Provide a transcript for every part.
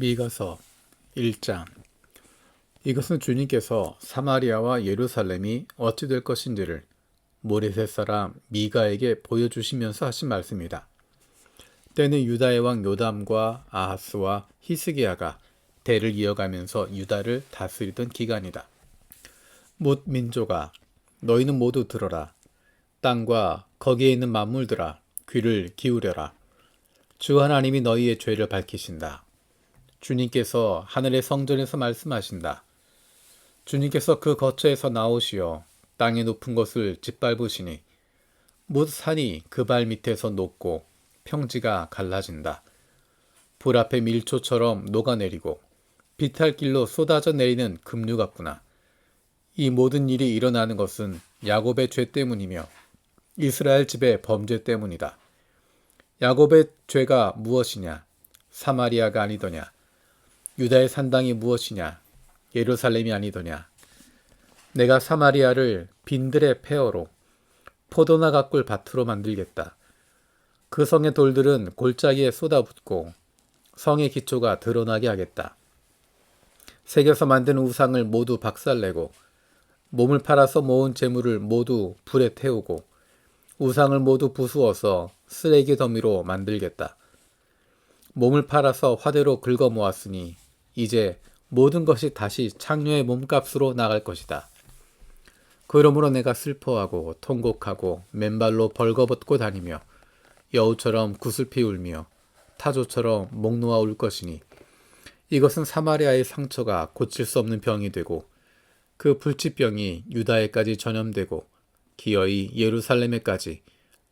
미가서 1장. 이것은 주님께서 사마리아와 예루살렘이 어찌 될 것인지를 모레셋 사람 미가에게 보여주시면서 하신 말씀이다. 때는 유다의 왕 요담과 아하스와 히스기야가 대를 이어가면서 유다를 다스리던 기간이다. 뭇 민족아, 너희는 모두 들어라. 땅과 거기에 있는 만물들아, 귀를 기울여라. 주 하나님이 너희의 죄를 밝히신다. 주님께서 하늘의 성전에서 말씀하신다. 주님께서 그 거처에서 나오시어 땅의 높은 것을 짓밟으시니 못 산이 그 발 밑에서 녹고 평지가 갈라진다. 불 앞에 밀초처럼 녹아내리고 비탈길로 쏟아져 내리는 급류 같구나. 이 모든 일이 일어나는 것은 야곱의 죄 때문이며 이스라엘 집의 범죄 때문이다. 야곱의 죄가 무엇이냐? 사마리아가 아니더냐? 유다의 산당이 무엇이냐? 예루살렘이 아니더냐? 내가 사마리아를 빈들의 폐허로 포도나 가꿀 밭으로 만들겠다. 그 성의 돌들은 골짜기에 쏟아붓고 성의 기초가 드러나게 하겠다. 새겨서 만든 우상을 모두 박살내고 몸을 팔아서 모은 재물을 모두 불에 태우고 우상을 모두 부수어서 쓰레기 더미로 만들겠다. 몸을 팔아서 화대로 긁어 모았으니 이제 모든 것이 다시 창녀의 몸값으로 나갈 것이다. 그러므로 내가 슬퍼하고 통곡하고 맨발로 벌거벗고 다니며 여우처럼 구슬피 울며 타조처럼 목 놓아 울 것이니 이것은 사마리아의 상처가 고칠 수 없는 병이 되고 그 불치병이 유다에까지 전염되고 기어이 예루살렘에까지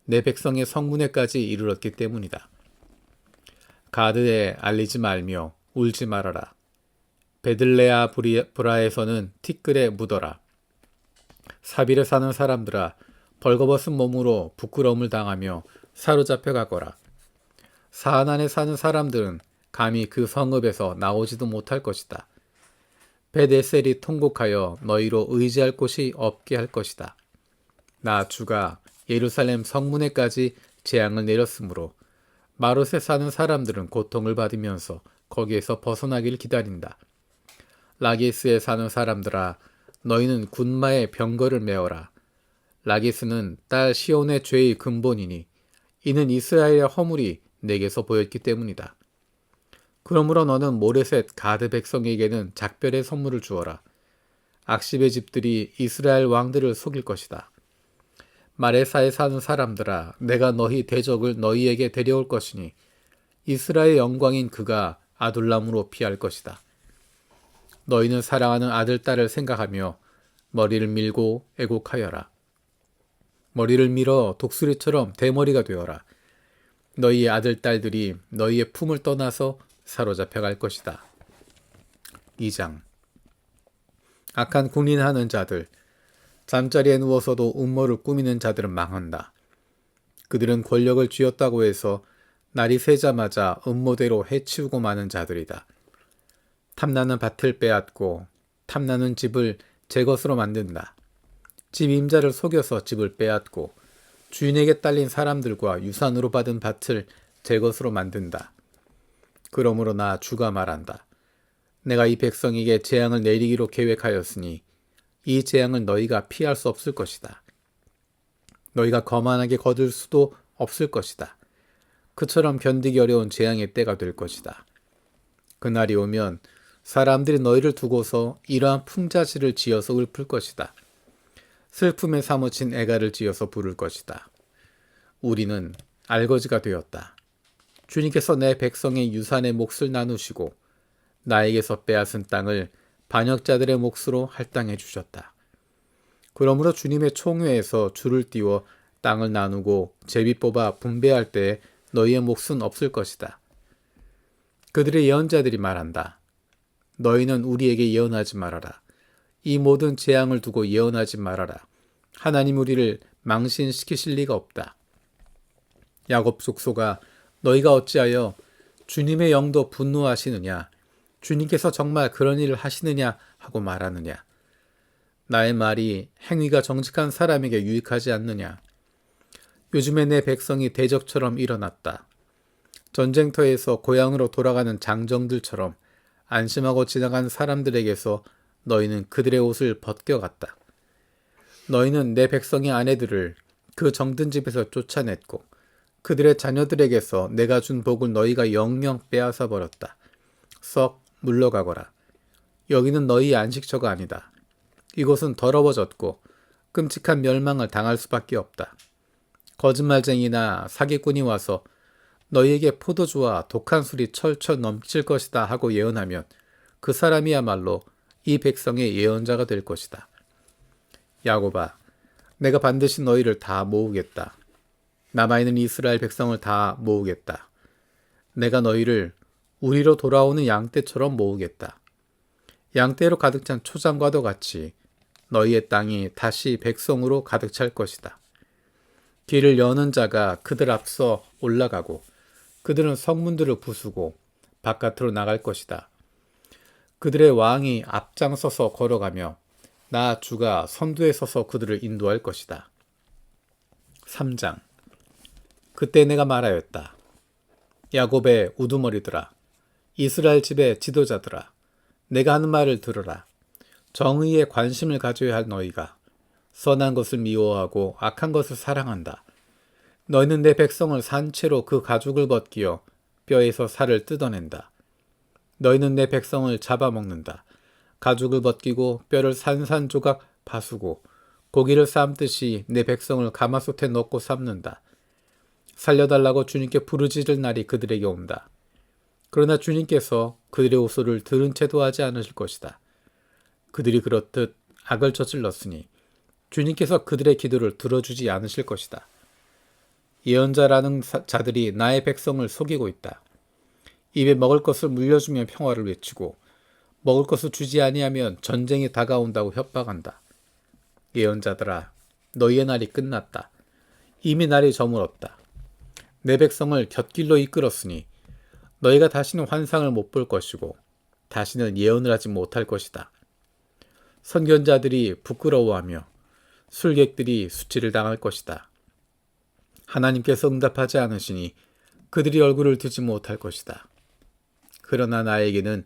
내 백성의 성문에까지 이르렀기 때문이다. 가드에 알리지 말며 울지 말아라. 베들레아 브라에서는 티끌에 묻어라. 사빌에 사는 사람들아, 벌거벗은 몸으로 부끄러움을 당하며 사로잡혀 가거라. 사안안에 사는 사람들은 감히 그 성읍에서 나오지도 못할 것이다. 벳에셀이 통곡하여 너희로 의지할 곳이 없게 할 것이다. 나 주가 예루살렘 성문에까지 재앙을 내렸으므로 마롯에 사는 사람들은 고통을 받으면서 거기에서 벗어나기를 기다린다. 라기스에 사는 사람들아, 너희는 군마의 병거를 메어라. 라기스는 딸 시온의 죄의 근본이니 이는 이스라엘의 허물이 내게서 보였기 때문이다. 그러므로 너는 모레셋 가드 백성에게는 작별의 선물을 주어라. 악십의 집들이 이스라엘 왕들을 속일 것이다. 마레사에 사는 사람들아, 내가 너희 대적을 너희에게 데려올 것이니 이스라엘 영광인 그가 아둘람으로 피할 것이다. 너희는 사랑하는 아들, 딸을 생각하며 머리를 밀고 애곡하여라. 머리를 밀어 독수리처럼 대머리가 되어라. 너희의 아들, 딸들이 너희의 품을 떠나서 사로잡혀 갈 것이다. 2장. 악한 군인하는 자들, 잠자리에 누워서도 음모를 꾸미는 자들은 망한다. 그들은 권력을 쥐었다고 해서 날이 새자마자 음모대로 해치우고 마는 자들이다. 탐나는 밭을 빼앗고 탐나는 집을 제 것으로 만든다. 집 임자를 속여서 집을 빼앗고 주인에게 딸린 사람들과 유산으로 받은 밭을 제 것으로 만든다. 그러므로 나 주가 말한다. 내가 이 백성에게 재앙을 내리기로 계획하였으니 이 재앙을 너희가 피할 수 없을 것이다. 너희가 거만하게 거둘 수도 없을 것이다. 그처럼 견디기 어려운 재앙의 때가 될 것이다. 그날이 오면 사람들이 너희를 두고서 이러한 풍자지를 지어서 읊을 것이다. 슬픔에 사무친 애가를 지어서 부를 것이다. 우리는 알거지가 되었다. 주님께서 내 백성의 유산의 몫을 나누시고 나에게서 빼앗은 땅을 반역자들의 몫으로 할당해 주셨다. 그러므로 주님의 총회에서 줄을 띄워 땅을 나누고 제비 뽑아 분배할 때 너희의 몫은 없을 것이다. 그들의 예언자들이 말한다. 너희는 우리에게 예언하지 말아라. 이 모든 재앙을 두고 예언하지 말아라. 하나님 우리를 망신시키실 리가 없다. 야곱 족속아, 너희가 어찌하여 주님의 영도 분노하시느냐? 주님께서 정말 그런 일을 하시느냐? 하고 말하느냐? 나의 말이 행위가 정직한 사람에게 유익하지 않느냐? 요즘에 내 백성이 대적처럼 일어났다. 전쟁터에서 고향으로 돌아가는 장정들처럼 안심하고 지나간 사람들에게서 너희는 그들의 옷을 벗겨갔다. 너희는 내 백성의 아내들을 그 정든 집에서 쫓아냈고 그들의 자녀들에게서 내가 준 복을 너희가 영영 빼앗아 버렸다. 썩 물러가거라. 여기는 너희의 안식처가 아니다. 이곳은 더러워졌고 끔찍한 멸망을 당할 수밖에 없다. 거짓말쟁이나 사기꾼이 와서 너희에게 포도주와 독한 술이 철철 넘칠 것이다 하고 예언하면 그 사람이야말로 이 백성의 예언자가 될 것이다. 야곱아, 내가 반드시 너희를 다 모으겠다. 남아있는 이스라엘 백성을 다 모으겠다. 내가 너희를 우리로 돌아오는 양떼처럼 모으겠다. 양떼로 가득 찬 초장과도 같이 너희의 땅이 다시 백성으로 가득 찰 것이다. 길을 여는 자가 그들 앞서 올라가고 그들은 성문들을 부수고 바깥으로 나갈 것이다. 그들의 왕이 앞장서서 걸어가며 나 주가 선두에 서서 그들을 인도할 것이다. 3장. 그때 내가 말하였다. 야곱의 우두머리들아, 이스라엘 집의 지도자들아, 내가 하는 말을 들으라. 정의에 관심을 가져야 할 너희가 선한 것을 미워하고 악한 것을 사랑한다. 너희는 내 백성을 산채로 그 가죽을 벗기어 뼈에서 살을 뜯어낸다. 너희는 내 백성을 잡아먹는다. 가죽을 벗기고 뼈를 산산조각 바수고 고기를 삶듯이 내 백성을 가마솥에 넣고 삶는다. 살려달라고 주님께 부르짖을 날이 그들에게 온다. 그러나 주님께서 그들의 호소를 들은 채도 하지 않으실 것이다. 그들이 그렇듯 악을 저질렀으니 주님께서 그들의 기도를 들어주지 않으실 것이다. 예언자라는 자들이 나의 백성을 속이고 있다. 입에 먹을 것을 물려주면 평화를 외치고 먹을 것을 주지 아니하면 전쟁이 다가온다고 협박한다. 예언자들아, 너희의 날이 끝났다. 이미 날이 저물었다. 내 백성을 곁길로 이끌었으니 너희가 다시는 환상을 못 볼 것이고 다시는 예언을 하지 못할 것이다. 선견자들이 부끄러워하며 술객들이 수치를 당할 것이다. 하나님께서 응답하지 않으시니 그들이 얼굴을 들지 못할 것이다. 그러나 나에게는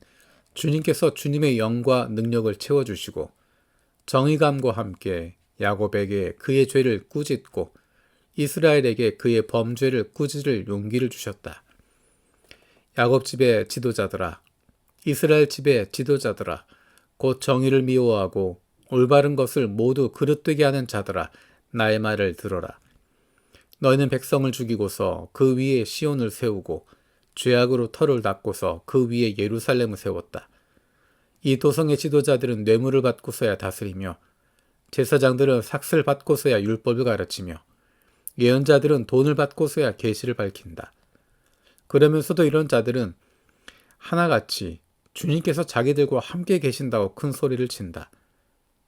주님께서 주님의 영과 능력을 채워주시고 정의감과 함께 야곱에게 그의 죄를 꾸짖고 이스라엘에게 그의 범죄를 꾸짖을 용기를 주셨다. 야곱 집의 지도자들아, 이스라엘 집의 지도자들아, 곧 정의를 미워하고 올바른 것을 모두 그릇되게 하는 자들아, 나의 말을 들어라. 너희는 백성을 죽이고서 그 위에 시온을 세우고 죄악으로 터를 닦고서 그 위에 예루살렘을 세웠다. 이 도성의 지도자들은 뇌물을 받고서야 다스리며 제사장들은 삭슬 받고서야 율법을 가르치며 예언자들은 돈을 받고서야 계시를 밝힌다. 그러면서도 이런 자들은 하나같이 주님께서 자기들과 함께 계신다고 큰 소리를 친다.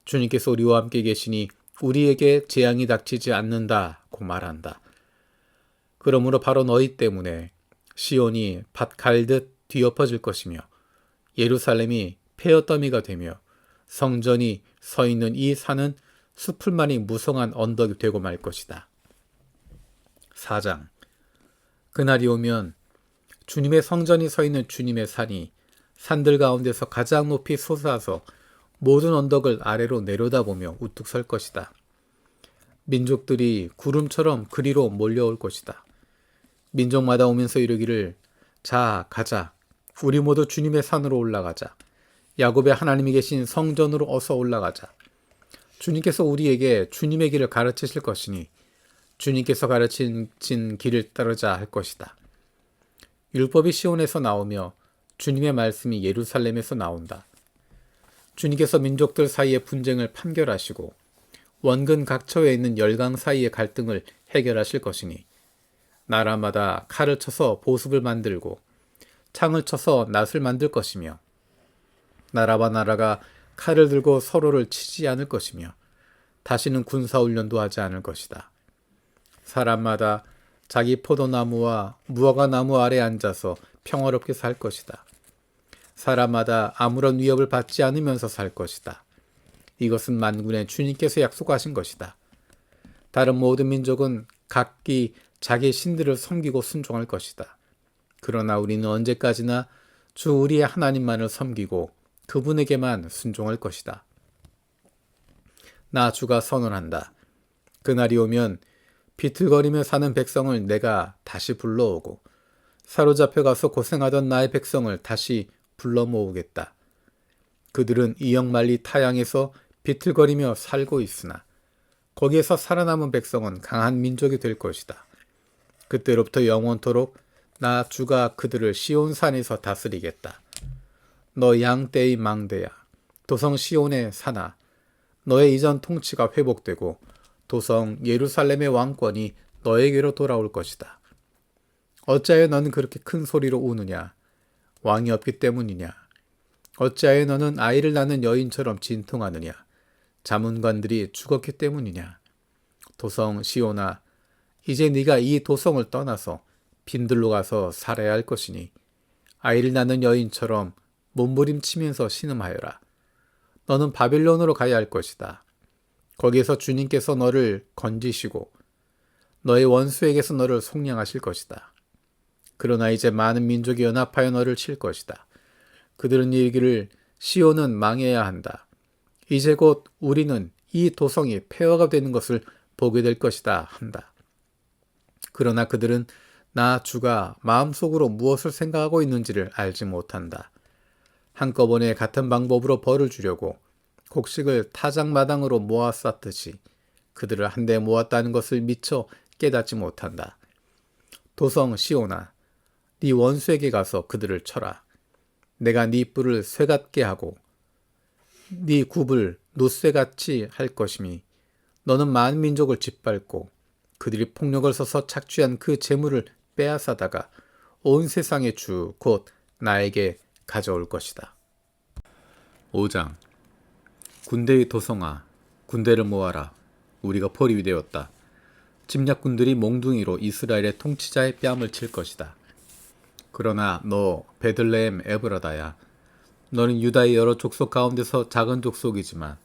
주님께서 우리와 함께 계시니 우리에게 재앙이 닥치지 않는다고 말한다. 그러므로 바로 너희 때문에 시온이 밭 갈듯 뒤엎어질 것이며 예루살렘이 폐허더미가 되며 성전이 서 있는 이 산은 수풀만이 무성한 언덕이 되고 말 것이다. 4장. 그날이 오면 주님의 성전이 서 있는 주님의 산이 산들 가운데서 가장 높이 솟아서 모든 언덕을 아래로 내려다보며 우뚝 설 것이다. 민족들이 구름처럼 그리로 몰려올 것이다. 민족마다 오면서 이르기를 자 가자, 우리 모두 주님의 산으로 올라가자. 야곱의 하나님이 계신 성전으로 어서 올라가자. 주님께서 우리에게 주님의 길을 가르치실 것이니 주님께서 가르친 길을 따르자 할 것이다. 율법이 시온에서 나오며 주님의 말씀이 예루살렘에서 나온다. 주님께서 민족들 사이의 분쟁을 판결하시고 원근 각처에 있는 열강 사이의 갈등을 해결하실 것이니 나라마다 칼을 쳐서 보습을 만들고 창을 쳐서 낫을 만들 것이며 나라와 나라가 칼을 들고 서로를 치지 않을 것이며 다시는 군사훈련도 하지 않을 것이다. 사람마다 자기 포도나무와 무화과나무 아래 앉아서 평화롭게 살 것이다. 사람마다 아무런 위협을 받지 않으면서 살 것이다. 이것은 만군의 주님께서 약속하신 것이다. 다른 모든 민족은 각기 자기 신들을 섬기고 순종할 것이다. 그러나 우리는 언제까지나 주 우리의 하나님만을 섬기고 그분에게만 순종할 것이다. 나 주가 선언한다. 그날이 오면 비틀거리며 사는 백성을 내가 다시 불러오고 사로잡혀가서 고생하던 나의 백성을 다시 불러 모으겠다. 그들은 이역만리 타양에서 비틀거리며 살고 있으나 거기에서 살아남은 백성은 강한 민족이 될 것이다. 그때로부터 영원토록 나 주가 그들을 시온산에서 다스리겠다. 너 양떼의 망대야. 도성 시온의 산아. 너의 이전 통치가 회복되고 도성 예루살렘의 왕권이 너에게로 돌아올 것이다. 어찌하여 너는 그렇게 큰 소리로 우느냐? 왕이 없기 때문이냐? 어찌하여 너는 아이를 낳는 여인처럼 진통하느냐? 자문관들이 죽었기 때문이냐? 도성 시온아, 이제 네가 이 도성을 떠나서 빈들로 가서 살아야 할 것이니 아이를 낳는 여인처럼 몸부림치면서 신음하여라. 너는 바빌론으로 가야 할 것이다. 거기에서 주님께서 너를 건지시고 너의 원수에게서 너를 속량하실 것이다. 그러나 이제 많은 민족이 연합하여 너를 칠 것이다. 그들은 이르기를 시온은 망해야 한다. 이제 곧 우리는 이 도성이 폐허가 되는 것을 보게 될 것이다 한다. 그러나 그들은 나 주가 마음속으로 무엇을 생각하고 있는지를 알지 못한다. 한꺼번에 같은 방법으로 벌을 주려고 곡식을 타작마당으로 모아 쌌듯이 그들을 한데 모았다는 것을 미처 깨닫지 못한다. 도성 시온아, 네 원수에게 가서 그들을 쳐라. 내가 네 뿔을 쇠같게 하고 네 굽을 노쇠같이 할 것이니 너는 많은 민족을 짓밟고 그들이 폭력을 써서 착취한 그 재물을 빼앗아다가 온 세상의 주 곧 나에게 가져올 것이다. 5장. 군대의 도성아, 군대를 모아라. 우리가 포립이 되었다. 침략군들이 몽둥이로 이스라엘의 통치자의 뺨을 칠 것이다. 그러나 너 베들레헴 에브라다야, 너는 유다의 여러 족속 가운데서 작은 족속이지만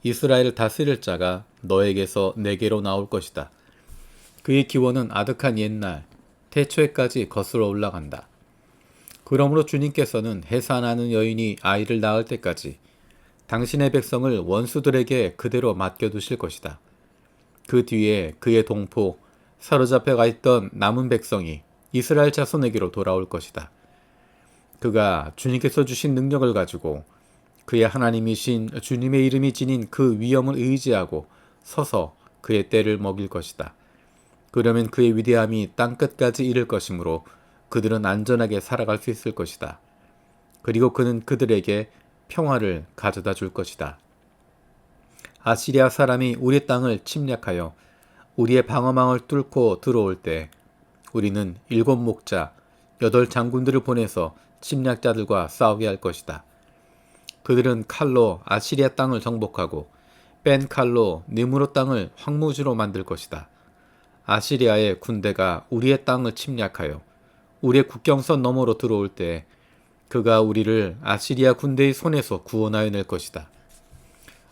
이스라엘을 다스릴 자가 너에게서 내게로 나올 것이다. 그의 기원은 아득한 옛날 태초에까지 거슬러 올라간다. 그러므로 주님께서는 해산하는 여인이 아이를 낳을 때까지 당신의 백성을 원수들에게 그대로 맡겨두실 것이다. 그 뒤에 그의 동포 사로잡혀가 있던 남은 백성이 이스라엘 자손에게로 돌아올 것이다. 그가 주님께서 주신 능력을 가지고 그의 하나님이신 주님의 이름이 지닌 그 위엄을 의지하고 서서 그의 때를 먹일 것이다. 그러면 그의 위대함이 땅끝까지 이를 것이므로 그들은 안전하게 살아갈 수 있을 것이다. 그리고 그는 그들에게 평화를 가져다 줄 것이다. 아시리아 사람이 우리 땅을 침략하여 우리의 방어망을 뚫고 들어올 때 우리는 7 목자 8 장군들을 보내서 침략자들과 싸우게 할 것이다. 그들은 칼로 아시리아 땅을 정복하고 뺀 칼로 느무로 땅을 황무지로 만들 것이다. 아시리아의 군대가 우리의 땅을 침략하여 우리의 국경선 너머로 들어올 때 그가 우리를 아시리아 군대의 손에서 구원하여 낼 것이다.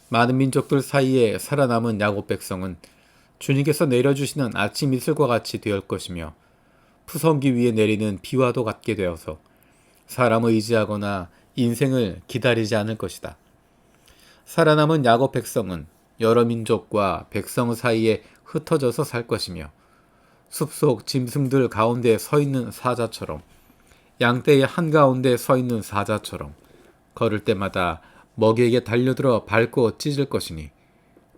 많은 민족들 사이에 살아남은 야곱 백성은 주님께서 내려주시는 아침 이슬과 같이 되을 것이며 푸성기 위에 내리는 비와도 같게 되어서 사람을 의지하거나 인생을 기다리지 않을 것이다. 살아남은 야곱 백성은 여러 민족과 백성 사이에 흩어져서 살 것이며 숲속 짐승들 가운데 서 있는 사자처럼 양떼의 한가운데 서 있는 사자처럼 걸을 때마다 먹이에게 달려들어 밟고 찢을 것이니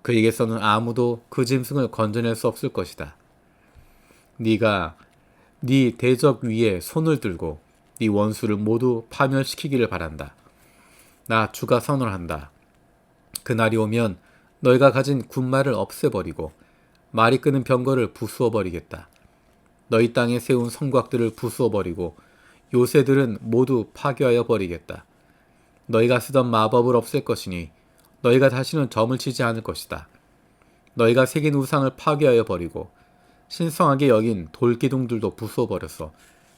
그에게서는 아무도 그 짐승을 건져낼 수 없을 것이다. 네가 네 대적 위에 손을 들고 네 원수를 모두 파멸시키기를 바란다. 나 주가 선언한다. 그날이 오면 너희가 가진 군말을 없애버리고 말이 끄는 병거를 부수어버리겠다. 너희 땅에 세운 성곽들을 부수어버리고 요새들은 모두 파괴하여 버리겠다. 너희가 쓰던 마법을 없앨 것이니 너희가 다시는 점을 치지 않을 것이다. 너희가 새긴 우상을 파괴하여 버리고 신성하게 여긴 돌기둥들도 부수어버려서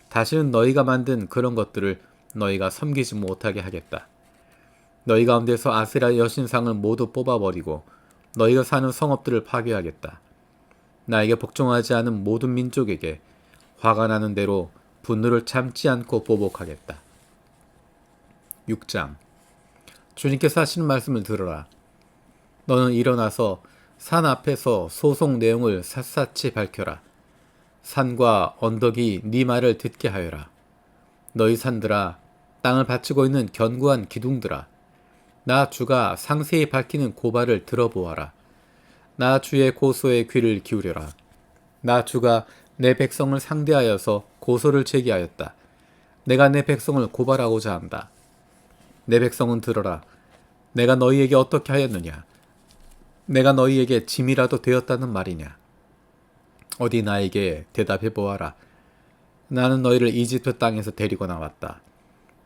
다시는 너희가 만든 그런 것들을 너희가 섬기지 못하게 하겠다. 너희 가운데서 아세라 여신상을 모두 뽑아버리고 너희가 사는 성읍들을 파괴하겠다. 나에게 복종하지 않은 모든 민족에게 화가 나는 대로 분노를 참지 않고 보복하겠다. 6장. 주님께서 하시는 말씀을 들어라. 너는 일어나서 산 앞에서 소송 내용을 샅샅이 밝혀라. 산과 언덕이 네 말을 듣게 하여라. 너희 산들아, 땅을 바치고 있는 견고한 기둥들아, 나 주가 상세히 밝히는 고발을 들어보아라. 나 주의 고소에 귀를 기울여라. 나 주가 내 백성을 상대하여서 고소를 제기하였다. 내가 내 백성을 고발하고자 한다. 내 백성은 들어라. 내가 너희에게 어떻게 하였느냐? 내가 너희에게 짐이라도 되었다는 말이냐? 어디 나에게 대답해 보아라. 나는 너희를 이집트 땅에서 데리고 나왔다.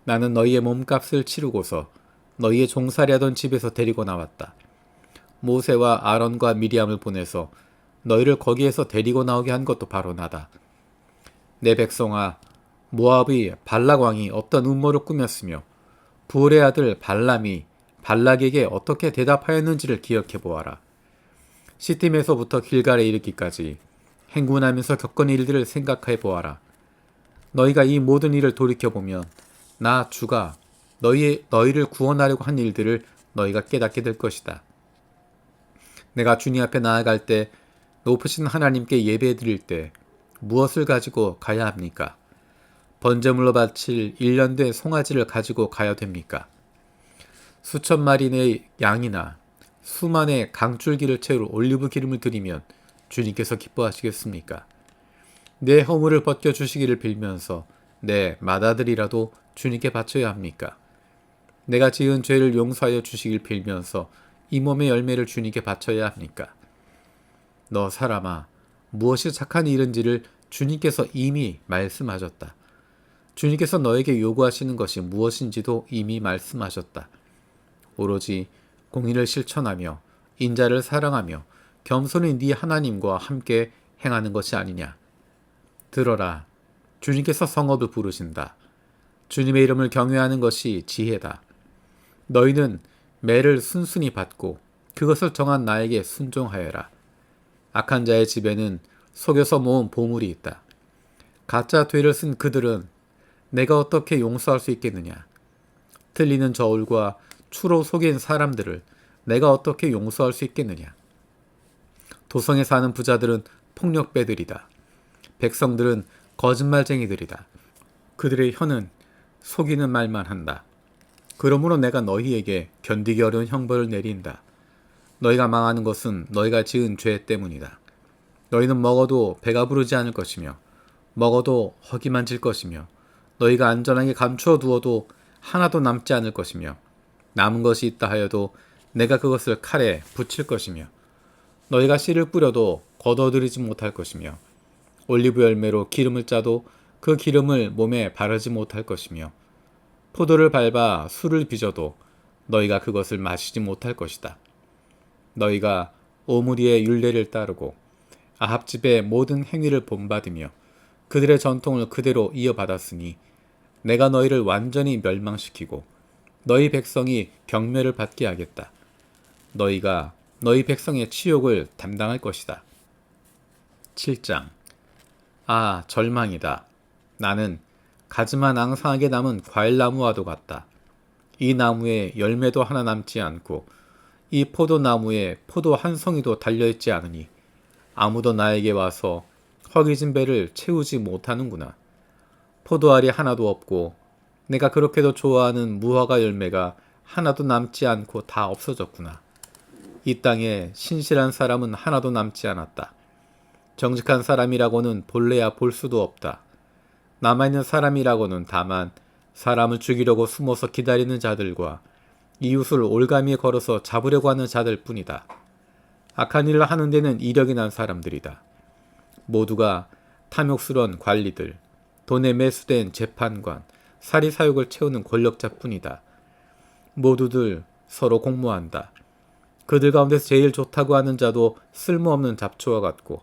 나는 너희의 몸값을 치르고서 너희의 종살이하던 집에서 데리고 나왔다. 모세와 아론과 미리암을 보내서 너희를 거기에서 데리고 나오게 한 것도 바로 나다. 내 백성아, 모압의 발락 왕이 어떤 음모를 꾸몄으며 부올의 아들 발람이 발락에게 어떻게 대답하였는지를 기억해 보아라. 시팀에서부터 길갈에 이르기까지 행군하면서 겪은 일들을 생각해 보아라. 너희가 이 모든 일을 돌이켜보면 나 주가 너희를 구원하려고 한 일들을 너희가 깨닫게 될 것이다. 내가 주님 앞에 나아갈 때 높으신 하나님께 예배드릴 때 무엇을 가지고 가야 합니까? 번제물로 바칠 1년 된 송아지를 가지고 가야 됩니까? 수천 마리의 양이나 수만의 강줄기를 채울 올리브 기름을 드리면 주님께서 기뻐하시겠습니까? 내 허물을 벗겨주시기를 빌면서 내 맏아들이라도 주님께 바쳐야 합니까? 내가 지은 죄를 용서하여 주시길 빌면서 이 몸의 열매를 주님께 바쳐야 합니까? 너 사람아, 무엇이 착한 일인지를 주님께서 이미 말씀하셨다. 주님께서 너에게 요구하시는 것이 무엇인지도 이미 말씀하셨다. 오로지 공의를 실천하며 인자를 사랑하며 겸손히 네 하나님과 함께 행하는 것이 아니냐. 들어라. 주님께서 성읍을 부르신다. 주님의 이름을 경외하는 것이 지혜다. 너희는 매를 순순히 받고 그것을 정한 나에게 순종하여라. 악한 자의 집에는 속여서 모은 보물이 있다. 가짜 되를 쓴 그들은 내가 어떻게 용서할 수 있겠느냐. 틀리는 저울과 추로 속인 사람들을 내가 어떻게 용서할 수 있겠느냐. 도성에 사는 부자들은 폭력배들이다. 백성들은 거짓말쟁이들이다. 그들의 혀는 속이는 말만 한다. 그러므로 내가 너희에게 견디기 어려운 형벌을 내린다. 너희가 망하는 것은 너희가 지은 죄 때문이다. 너희는 먹어도 배가 부르지 않을 것이며 먹어도 허기 만질 것이며 너희가 안전하게 감추어 두어도 하나도 남지 않을 것이며 남은 것이 있다 하여도 내가 그것을 칼에 붙일 것이며 너희가 씨를 뿌려도 걷어들이지 못할 것이며 올리브 열매로 기름을 짜도 그 기름을 몸에 바르지 못할 것이며 포도를 밟아 술을 빚어도 너희가 그것을 마시지 못할 것이다. 너희가 오므리의 율례를 따르고 아합 집의 모든 행위를 본받으며 그들의 전통을 그대로 이어받았으니 내가 너희를 완전히 멸망시키고 너희 백성이 경멸을 받게 하겠다. 너희가 너희 백성의 치욕을 담당할 것이다. 7장. 아, 절망이다. 나는 가지만 앙상하게 남은 과일나무와도 같다. 이 나무에 열매도 하나 남지 않고 이 포도나무에 포도 한 송이도 달려있지 않으니 아무도 나에게 와서 허기진 배를 채우지 못하는구나. 포도알이 하나도 없고 내가 그렇게도 좋아하는 무화과 열매가 하나도 남지 않고 다 없어졌구나. 이 땅에 신실한 사람은 하나도 남지 않았다. 정직한 사람이라고는 본래야 볼 수도 없다. 남아있는 사람이라고는 다만 사람을 죽이려고 숨어서 기다리는 자들과 이웃을 올가미에 걸어서 잡으려고 하는 자들 뿐이다. 악한 일을 하는 데는 이력이 난 사람들이다. 모두가 탐욕스러운 관리들, 돈에 매수된 재판관, 사리사욕을 채우는 권력자뿐이다. 모두들 서로 공모한다. 그들 가운데서 제일 좋다고 하는 자도 쓸모없는 잡초와 같고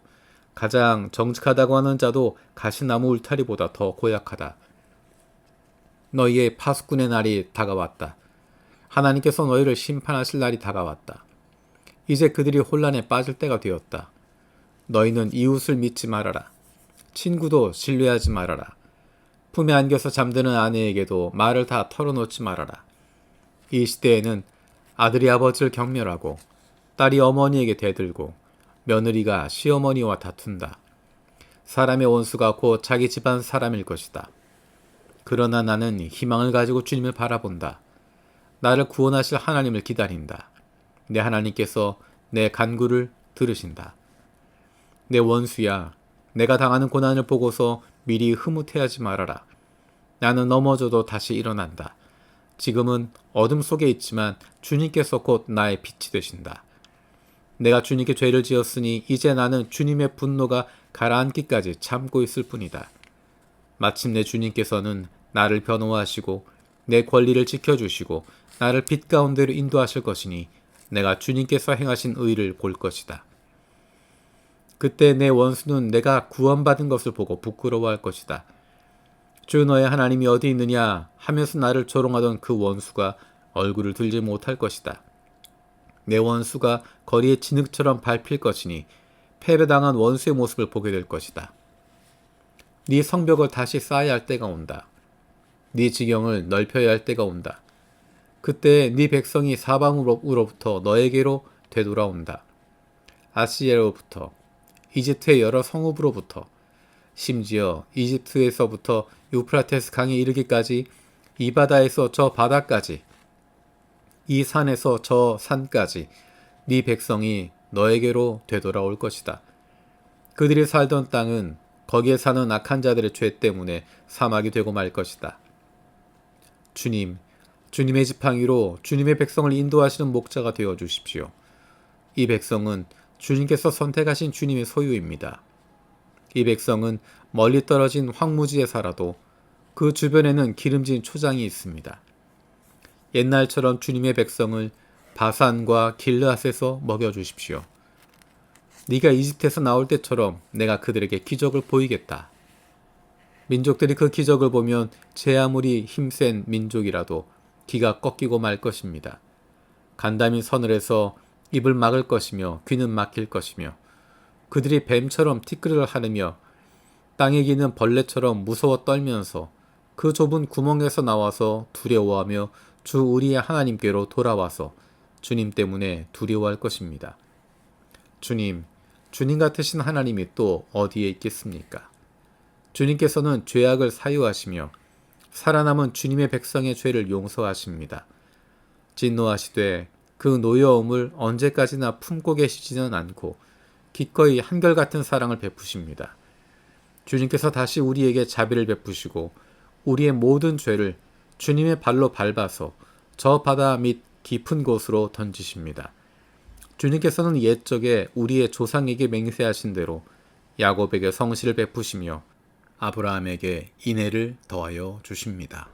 가장 정직하다고 하는 자도 가시나무 울타리보다 더 고약하다. 너희의 파수꾼의 날이 다가왔다. 하나님께서 너희를 심판하실 날이 다가왔다. 이제 그들이 혼란에 빠질 때가 되었다. 너희는 이웃을 믿지 말아라. 친구도 신뢰하지 말아라. 품에 안겨서 잠드는 아내에게도 말을 다 털어놓지 말아라. 이 시대에는 아들이 아버지를 경멸하고 딸이 어머니에게 대들고 며느리가 시어머니와 다툰다. 사람의 원수가 곧 자기 집안 사람일 것이다. 그러나 나는 희망을 가지고 주님을 바라본다. 나를 구원하실 하나님을 기다린다. 내 하나님께서 내 간구를 들으신다. 내 원수야, 내가 당하는 고난을 보고서 미리 흐뭇해하지 말아라. 나는 넘어져도 다시 일어난다. 지금은 어둠 속에 있지만 주님께서 곧 나의 빛이 되신다. 내가 주님께 죄를 지었으니 이제 나는 주님의 분노가 가라앉기까지 참고 있을 뿐이다. 마침내 주님께서는 나를 변호하시고 내 권리를 지켜주시고 나를 빛 가운데로 인도하실 것이니 내가 주님께서 행하신 의를 볼 것이다. 그때 내 원수는 내가 구원받은 것을 보고 부끄러워할 것이다. 주 너의 하나님이 어디 있느냐 하면서 나를 조롱하던 그 원수가 얼굴을 들지 못할 것이다. 내 원수가 거리에 진흙처럼 밟힐 것이니 패배당한 원수의 모습을 보게 될 것이다. 네 성벽을 다시 쌓아야 할 때가 온다. 네 지경을 넓혀야 할 때가 온다. 그때 네 백성이 사방으로부터 너에게로 되돌아온다. 아시리아로부터, 이집트의 여러 성읍으로부터, 심지어 이집트에서부터 유프라테스 강에 이르기까지 이 바다에서 저 바다까지, 이 산에서 저 산까지 네 백성이 너에게로 되돌아올 것이다. 그들이 살던 땅은 거기에 사는 악한 자들의 죄 때문에 사막이 되고 말 것이다. 주님, 주님의 지팡이로 주님의 백성을 인도하시는 목자가 되어 주십시오. 이 백성은 주님께서 선택하신 주님의 소유입니다. 이 백성은 멀리 떨어진 황무지에 살아도 그 주변에는 기름진 초장이 있습니다. 옛날처럼 주님의 백성을 바산과 길르앗에서 먹여주십시오. 네가 이집트에서 나올 때처럼 내가 그들에게 기적을 보이겠다. 민족들이 그 기적을 보면 제 아무리 힘센 민족이라도 귀가 꺾이고 말 것입니다. 간담이 서늘해서 입을 막을 것이며 귀는 막힐 것이며 그들이 뱀처럼 티끌을 하르며 땅에 기는 벌레처럼 무서워 떨면서 그 좁은 구멍에서 나와서 두려워하며 주 우리의 하나님께로 돌아와서 주님 때문에 두려워할 것입니다. 주님 같으신 하나님이 또 어디에 있겠습니까? 주님께서는 죄악을 사유하시며 살아남은 주님의 백성의 죄를 용서하십니다. 진노하시되 그 노여움을 언제까지나 품고 계시지는 않고 기꺼이 한결같은 사랑을 베푸십니다. 주님께서 다시 우리에게 자비를 베푸시고 우리의 모든 죄를 주님의 발로 밟아서 저 바다 밑 깊은 곳으로 던지십니다. 주님께서는 옛적에 우리의 조상에게 맹세하신 대로 야곱에게 성실을 베푸시며 아브라함에게 인애를 더하여 주십니다.